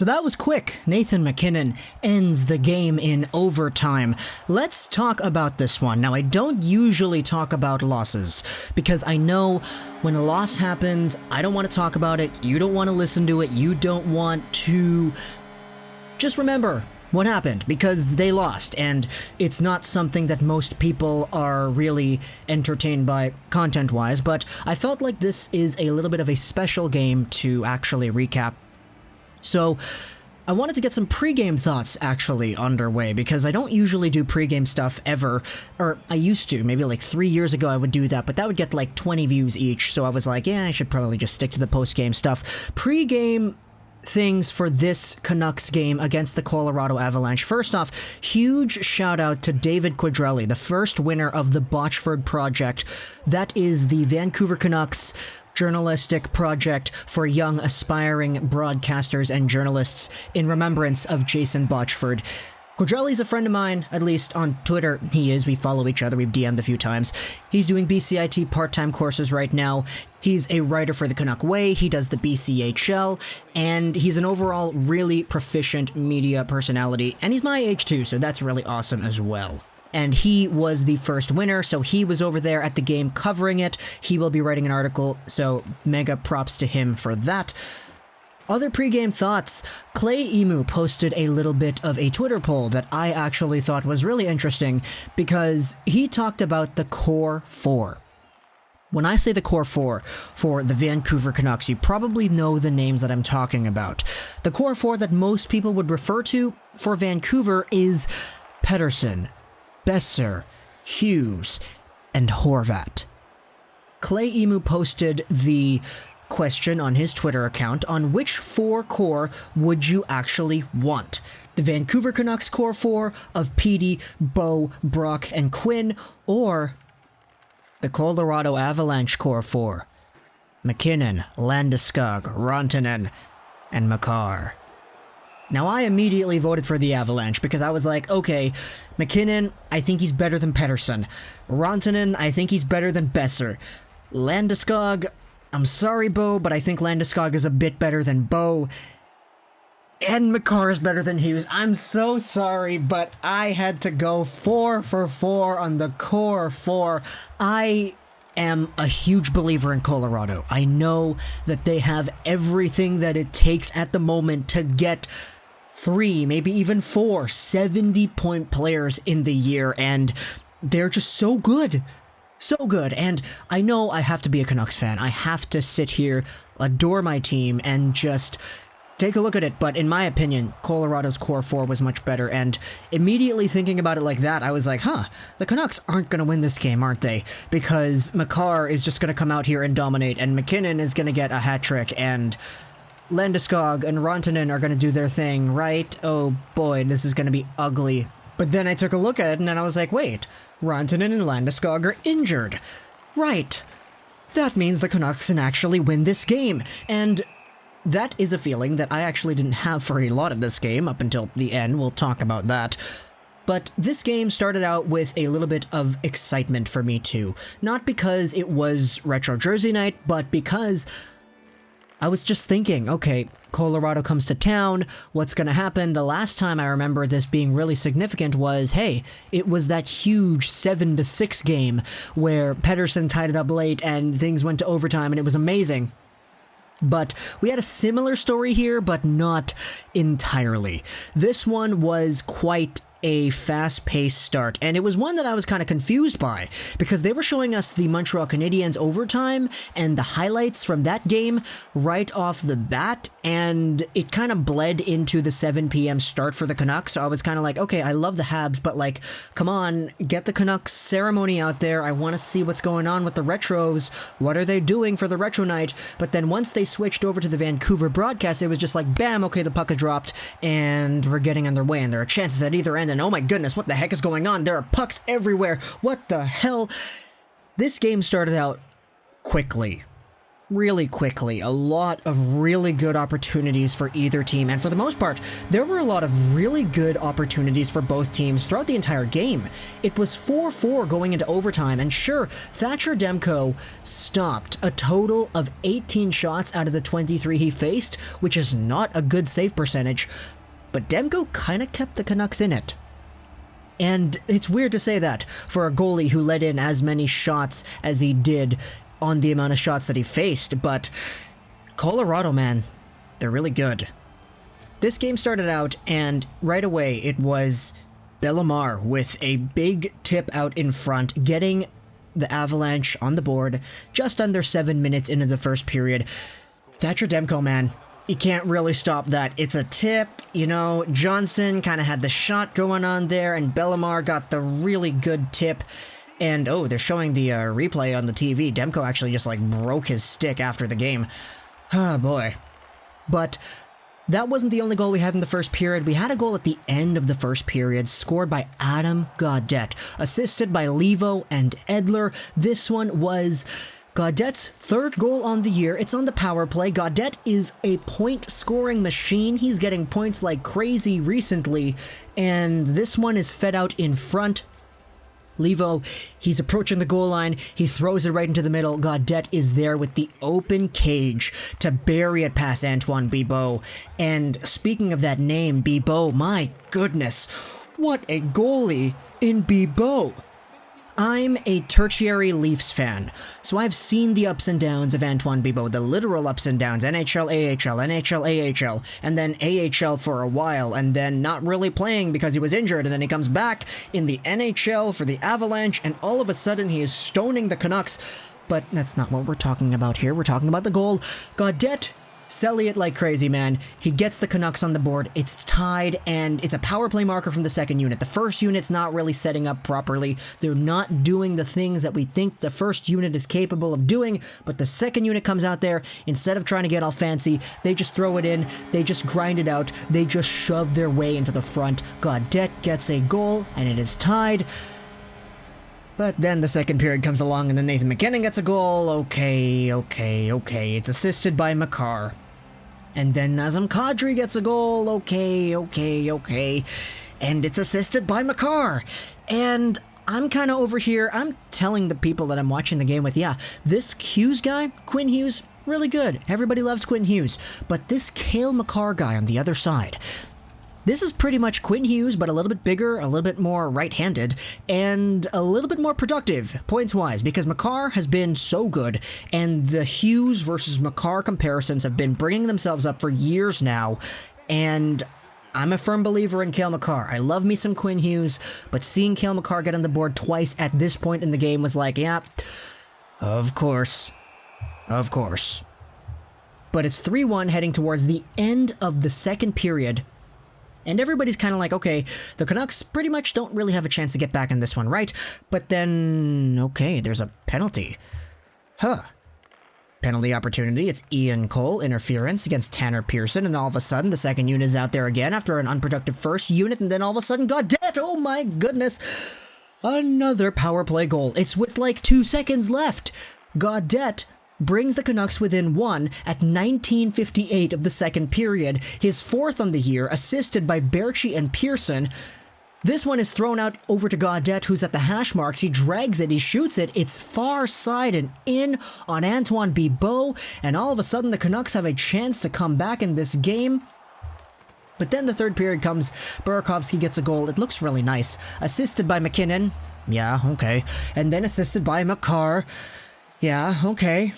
So that was quick. Nathan MacKinnon ends the game in overtime. Let's talk about this one. Now, I don't usually talk about losses because I know when a loss happens, I don't want to talk about it. You don't want to listen to it. You don't want to just remember what happened because they lost, and it's not something that most people are really entertained by content-wise, but I felt like this is a little bit of a special game to actually recap. So I wanted to get some pregame thoughts actually underway because I don't usually do pregame stuff ever, or I used to, maybe like 3 years ago I would do that, but that would get like 20 views each, so I was like, yeah, I should probably just stick to the postgame stuff. Pregame things for this Canucks game against the Colorado Avalanche. First off, huge shout out to David Quadrelli, the first winner of the Botchford Project. That is the Vancouver Canucks journalistic project for young aspiring broadcasters and journalists in remembrance of Jason Botchford. Quadrelli's a friend of mine, at least on Twitter he is. We follow each other, we've DM'd a few times. He's doing BCIT part-time courses right now. He's a writer for the Canuck Way, he does the BCHL, and he's an overall really proficient media personality, and he's my age too, so that's really awesome as well. And he was the first winner, so he was over there at the game covering it. He will be writing an article, so mega props to him for that. Other pregame thoughts. Clay Emu posted a little bit of a Twitter poll that I actually thought was really interesting because he talked about the core four. When I say the core four for the Vancouver Canucks, you probably know the names that I'm talking about. The core four that most people would refer to for Vancouver is Pettersson, Boeser, Hughes, and Horvat. Clay Emu posted the question on his Twitter account on which four core would you actually want. The Vancouver Canucks core four of Petey, Bo, Brock, and Quinn, or the Colorado Avalanche core four, MacKinnon, Landeskog, Rantanen, and Makar. Now, I immediately voted for the Avalanche because I was like, okay, MacKinnon, I think he's better than Pettersson. Rantanen, I think he's better than Boeser. Landeskog, I'm sorry, Bo, but I think Landeskog is a bit better than Bo. And Makar is better than Hughes. I'm so sorry, but I had to go 4 for 4 on the core 4. I am a huge believer in Colorado. I know that they have everything that it takes at the moment to get 3, maybe even 4 70-point players in the year, and they're just so good. So good, and I know I have to be a Canucks fan. I have to sit here, adore my team, and just take a look at it, but in my opinion, Colorado's core 4 was much better, and immediately thinking about it like that, I was like, the Canucks aren't going to win this game, aren't they? Because Makar is just going to come out here and dominate, and MacKinnon is going to get a hat trick, and Landeskog and Rantanen are going to do their thing, right? Oh boy, this is going to be ugly. But then I took a look at it, and then I was like, wait, Rantanen and Landeskog are injured. Right. That means the Canucks can actually win this game, and that is a feeling that I actually didn't have for a lot of this game up until the end. We'll talk about that. But this game started out with a little bit of excitement for me too. Not because it was Retro Jersey Night, but because I was just thinking, okay, Colorado comes to town, what's going to happen? The last time I remember this being really significant was, hey, it was that huge 7-6 game where Pettersson tied it up late and things went to overtime and it was amazing. But we had a similar story here, but not entirely. This one was quite a fast-paced start, and it was one that I was kind of confused by, because they were showing us the Montreal Canadiens overtime and the highlights from that game right off the bat, and it kind of bled into the 7 p.m. start for the Canucks, so I was kind of like, okay, I love the Habs, but like, come on, get the Canucks ceremony out there, I want to see what's going on with the Retros, what are they doing for the Retro Night? But then once they switched over to the Vancouver broadcast, it was just like, bam, okay, the puck had dropped, and we're getting underway, and there are chances at either end, and oh my goodness, what the heck is going on? There are pucks everywhere. What the hell? This game started out quickly. really quickly. A lot of really good opportunities for either team, and for the most part, there were a lot of really good opportunities for both teams throughout the entire game. It was 4-4 going into overtime, and sure, Thatcher Demko stopped a total of 18 shots out of the 23 he faced, which is not a good save percentage, but Demko kind of kept the Canucks in it. And it's weird to say that for a goalie who let in as many shots as he did on the amount of shots that he faced, but Colorado, man, they're really good. This game started out, and right away it was Bellemare with a big tip out in front, getting the Avalanche on the board just under 7 minutes into the first period. Thatcher Demko, man, you can't really stop that. It's a tip, you know, Johnson kind of had the shot going on there, and Bellemare got the really good tip. And, oh, they're showing the replay on the TV. Demko actually just, like, broke his stick after the game. Oh, boy. But that wasn't the only goal we had in the first period. We had a goal at the end of the first period, scored by Adam Gaudette, assisted by Levo and Edler. This one was Gaudette's third goal on the year. It's on the power play. Gaudette is a point-scoring machine. He's getting points like crazy recently, and this one is fed out in front. Levo, he's approaching the goal line, he throws it right into the middle. Gaudette is there with the open cage to bury it past Antoine Bibeau. And speaking of that name, Bibeau, my goodness, what a goalie in Bibeau. I'm a tertiary Leafs fan, so I've seen the ups and downs of Antoine Bibeau, the literal ups and downs, NHL, AHL, NHL, AHL, and then AHL for a while, and then not really playing because he was injured, and then he comes back in the NHL for the Avalanche, and all of a sudden he is stoning the Canucks. But that's not what we're talking about here. We're talking about the goal. Gaudette, selling it like crazy, man. He gets the Canucks on the board. It's tied, and it's a power play marker from the second unit. The first unit's not really setting up properly. They're not doing the things that we think the first unit is capable of doing, but the second unit comes out there. Instead of trying to get all fancy, they just throw it in. They just grind it out. They just shove their way into the front. Gaudette gets a goal, and it is tied. But then the second period comes along, and then Nathan MacKinnon gets a goal. Okay. It's assisted by Makar. And then Nazem Kadri gets a goal. Okay. And it's assisted by Makar. And I'm kind of over here, I'm telling the people that I'm watching the game with, yeah, this Hughes guy, Quinn Hughes, really good. Everybody loves Quinn Hughes. But this Cale Makar guy on the other side, this is pretty much Quinn Hughes, but a little bit bigger, a little bit more right-handed, and a little bit more productive, points-wise, because Makar has been so good, and the Hughes versus Makar comparisons have been bringing themselves up for years now, and I'm a firm believer in Cale Makar. I love me some Quinn Hughes, but seeing Cale Makar get on the board twice at this point in the game was like, yeah, of course. But it's 3-1 heading towards the end of the second period. And everybody's kind of like, okay, the Canucks pretty much don't really have a chance to get back in this one, right? But then, okay, there's a penalty. Penalty opportunity. It's Ian Cole, interference against Tanner Pearson, and all of a sudden the second unit is out there again after an unproductive first unit, and then all of a sudden, Gaudette, oh my goodness, another power play goal. It's with like 2 seconds left. Gaudette brings the Canucks within 1 at 19:58 of the second period, his fourth on the year, assisted by Berchi and Pearson. This one is thrown out over to Gaudette, who's at the hash marks. He drags it, he shoots it, it's far side and in on Antoine Bibeau, and all of a sudden the Canucks have a chance to come back in this game. But then the third period comes, Burakovsky gets a goal, it looks really nice, assisted by MacKinnon, yeah, okay, and then assisted by Makar, yeah, okay.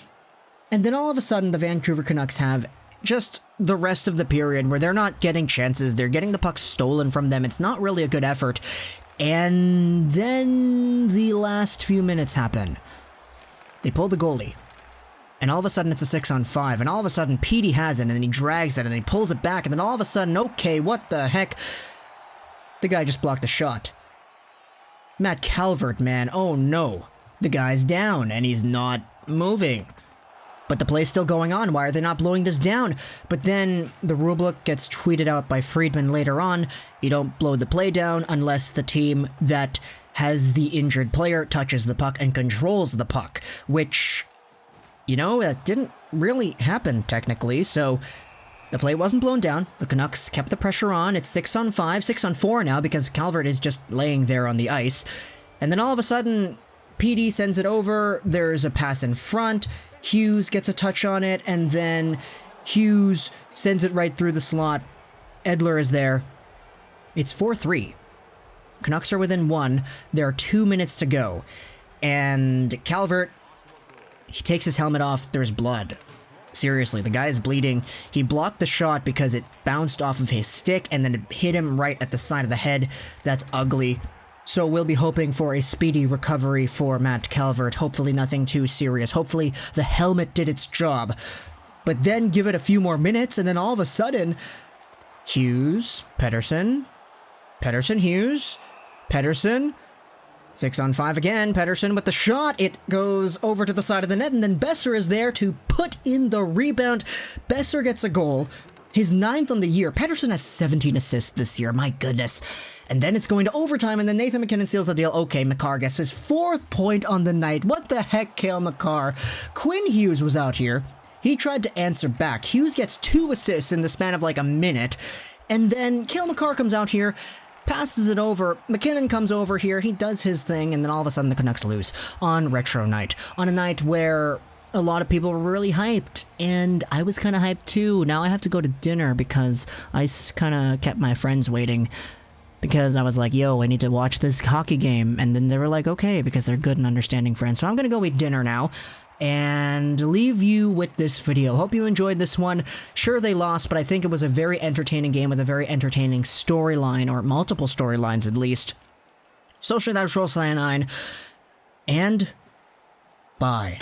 And then all of a sudden, the Vancouver Canucks have just the rest of the period where they're not getting chances, they're getting the puck stolen from them, it's not really a good effort. And then the last few minutes happen. They pull the goalie. And all of a sudden it's a 6-on-5, and all of a sudden Petey has it, and then he drags it, and he pulls it back, and then all of a sudden, okay, what the heck? The guy just blocked the shot. Matt Calvert, man, oh no. The guy's down, and he's not moving. But the play's still going on. Why are they not blowing this down? But then the rulebook gets tweeted out by Friedman later on. You don't blow the play down unless the team that has the injured player touches the puck and controls the puck, which that didn't really happen technically, so the play wasn't blown down. The Canucks kept the pressure on. It's 6-on-5, 6-on-4 now because Calvert is just laying there on the ice. And then all of a sudden, PD sends it over. There's a pass in front. Hughes gets a touch on it, and then Hughes sends it right through the slot. Edler is there. It's 4-3. Canucks are within 1. There are 2 minutes to go. And Calvert, he takes his helmet off. There's blood. Seriously, the guy is bleeding. He blocked the shot because it bounced off of his stick and then it hit him right at the side of the head. That's ugly. So we'll be hoping for a speedy recovery for Matt Calvert. Hopefully nothing too serious. Hopefully the helmet did its job. But then give it a few more minutes and then all of a sudden, Hughes, Pettersson, Hughes, Pettersson, 6-on-5 again, Pettersson with the shot, it goes over to the side of the net, and then Boeser is there to put in the rebound. Boeser gets a goal, his 9th on the year. Pettersson has 17 assists this year, my goodness. And then it's going to overtime, and then Nathan MacKinnon seals the deal. Okay, Makar gets his 4th point on the night. What the heck, Cale Makar? Quinn Hughes was out here. He tried to answer back. Hughes gets 2 assists in the span of like a minute, and then Cale Makar comes out here, passes it over. MacKinnon comes over here, he does his thing, and then all of a sudden the Canucks lose on retro night. On a night where a lot of people were really hyped, and I was kind of hyped too. Now I have to go to dinner because I kind of kept my friends waiting because I was like, yo, I need to watch this hockey game. And then they were like, okay, because they're good and understanding friends. So I'm going to go eat dinner now and leave you with this video. Hope you enjoyed this one. Sure, they lost, but I think it was a very entertaining game with a very entertaining storyline, or multiple storylines at least. Socially, that was Roll9, and bye.